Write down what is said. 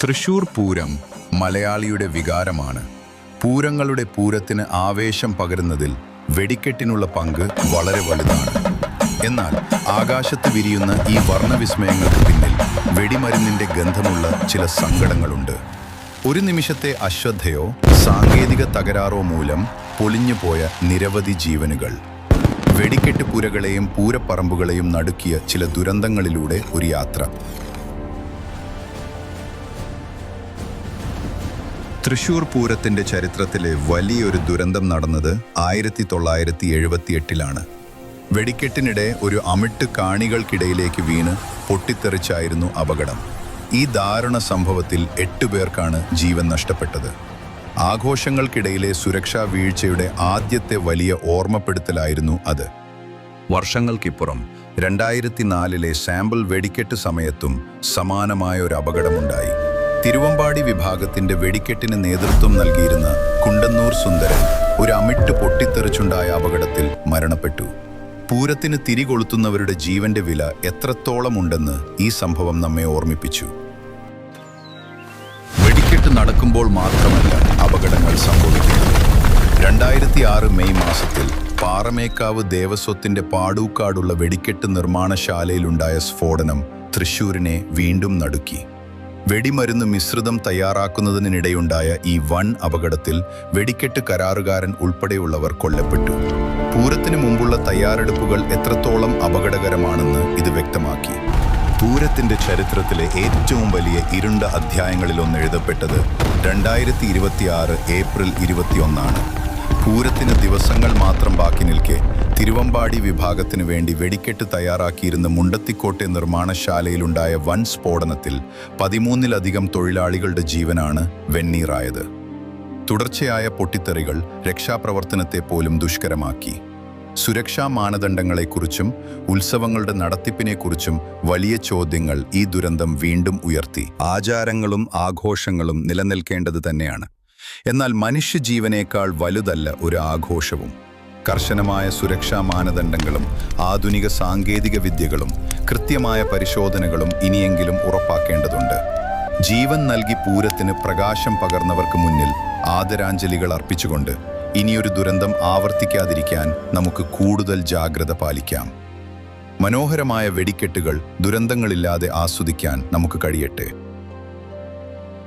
തൃശൂർ പൂരം മലയാളിയുടെ വികാരമാണ്. പൂരങ്ങളുടെ പൂരത്തിന് ആവേശം പകരുന്നതിൽ വെടിക്കെട്ടിനുള്ള പങ്ക് വളരെ വലുതാണ്. എന്നാൽ ആകാശത്ത് വിരിയുന്ന ഈ വർണ്ണവിസ്മയങ്ങൾക്ക് പിന്നിൽ വെടിമരുന്നിന്റെ ഗന്ധമുള്ള ചില സങ്കടങ്ങളുണ്ട്. ഒരു നിമിഷത്തെ അശ്രദ്ധയോ സാങ്കേതിക തകരാറോ മൂലം പൊളിഞ്ഞുപോയ നിരവധി ജീവനുകൾ. വെടിക്കെട്ട് പുരകളെയും പൂരപ്പറമ്പുകളെയും നടുക്കിയ ചില ദുരന്തങ്ങളിലൂടെ ഒരു യാത്ര. തൃശൂർ പൂരത്തിന്റെ ചരിത്രത്തിലെ വലിയൊരു ദുരന്തം നടന്നത് 1978-ലാണ്. വെടിക്കെട്ടിനിടെ ഒരു അമിട്ട് കാണികൾക്കിടയിലേക്ക് വീണ് പൊട്ടിത്തെറിച്ചായിരുന്നു അപകടം. ഈ ദാരുണ സംഭവത്തിൽ 8 പേർക്കാണ് ജീവൻ നഷ്ടപ്പെട്ടത്. ആഘോഷങ്ങൾക്കിടയിലെ സുരക്ഷാ വീഴ്ചയുടെ ആദ്യത്തെ വലിയ ഓർമ്മപ്പെടുത്തലായിരുന്നു അത്. വർഷങ്ങൾക്കിപ്പുറം 2004-ലെ സാമ്പിൾ വെടിക്കെട്ട് സമയത്തും സമാനമായ ഒരു അപകടമുണ്ടായി. തിരുവമ്പാടി വിഭാഗത്തിന്റെ വെടിക്കെട്ടിന് നേതൃത്വം നൽകിയിരുന്ന കുണ്ടന്നൂർ സുന്ദരൻ ഒരു അമിട്ട് പൊട്ടിത്തെറിച്ചുണ്ടായ അപകടത്തിൽ മരണപ്പെട്ടു. പൂരത്തിന് തിരികൊളുത്തുന്നവരുടെ ജീവന്റെ വില എത്രത്തോളം ഉണ്ടെന്ന് ഈ സംഭവം നമ്മെ ഓർമ്മിപ്പിച്ചു. വെടിക്കെട്ട് നടക്കുമ്പോൾ മാത്രമല്ല അപകടങ്ങൾ സംഭവിക്കുന്നത്. 2006 മെയ് മാസത്തിൽ പാറമേക്കാവ് ദേവസ്വത്തിന്റെ പാടൂക്കാടുള്ള വെടിക്കെട്ട് നിർമ്മാണശാലയിലുണ്ടായ സ്ഫോടനം തൃശൂരിനെ വീണ്ടും നടുക്കി. വെടിമരുന്ന് മിശ്രിതം തയ്യാറാക്കുന്നതിനിടെയുണ്ടായ ഈ വൻ അപകടത്തിൽ വെടിക്കെട്ട് കരാറുകാരൻ ഉൾപ്പെടെയുള്ളവർ കൊല്ലപ്പെട്ടു. പൂരത്തിന് മുമ്പുള്ള തയ്യാറെടുപ്പുകൾ എത്രത്തോളം അപകടകരമാണെന്ന് ഇത് വ്യക്തമാക്കി. പൂരത്തിന്റെ ചരിത്രത്തിലെ ഏറ്റവും വലിയ ഇരുണ്ട അധ്യായങ്ങളിലൊന്ന് എഴുതപ്പെട്ടത് 2026 ഏപ്രിൽ 21 പൂരത്തിന് ദിവസങ്ങൾ മാത്രം ബാക്കി നിൽക്കെ തിരുവമ്പാടി വിഭാഗത്തിനു വേണ്ടി വെടിക്കെട്ട് തയ്യാറാക്കിയിരുന്ന മുണ്ടത്തിക്കോട്ടെ നിർമ്മാണശാലയിലുണ്ടായ വൻ സ്ഫോടനത്തിൽ 13-ലധികം തൊഴിലാളികളുടെ ജീവനാണ് വെണ്ണീറായത്. തുടർച്ചയായ പൊട്ടിത്തെറികൾ രക്ഷാപ്രവർത്തനത്തെ പോലും ദുഷ്കരമാക്കി. സുരക്ഷാ മാനദണ്ഡങ്ങളെക്കുറിച്ചും ഉത്സവങ്ങളുടെ നടത്തിപ്പിനെക്കുറിച്ചും വലിയ ചോദ്യങ്ങൾ ഈ ദുരന്തം വീണ്ടും ഉയർത്തി. ആചാരങ്ങളും ആഘോഷങ്ങളും നിലനിൽക്കേണ്ടത് തന്നെയാണ്. എന്നാൽ മനുഷ്യജീവനേക്കാൾ വലുതല്ല ഒരു ആഘോഷവും. കർശനമായ സുരക്ഷാ മാനദണ്ഡങ്ങളും ആധുനിക സാങ്കേതിക വിദ്യകളും കൃത്യമായ പരിശോധനകളും ഇനിയെങ്കിലും ഉറപ്പാക്കേണ്ടതുണ്ട്. ജീവൻ നൽകി പൂരത്തിന് പ്രകാശം പകർന്നവർക്ക് മുന്നിൽ ആദരാഞ്ജലികൾ അർപ്പിച്ചുകൊണ്ട് ഇനിയൊരു ദുരന്തം ആവർത്തിക്കാതിരിക്കാൻ നമുക്ക് കൂടുതൽ ജാഗ്രത പാലിക്കാം. മനോഹരമായ വെടിക്കെട്ടുകൾ ദുരന്തങ്ങളില്ലാതെ ആസ്വദിക്കാൻ നമുക്ക് കഴിയട്ടെ.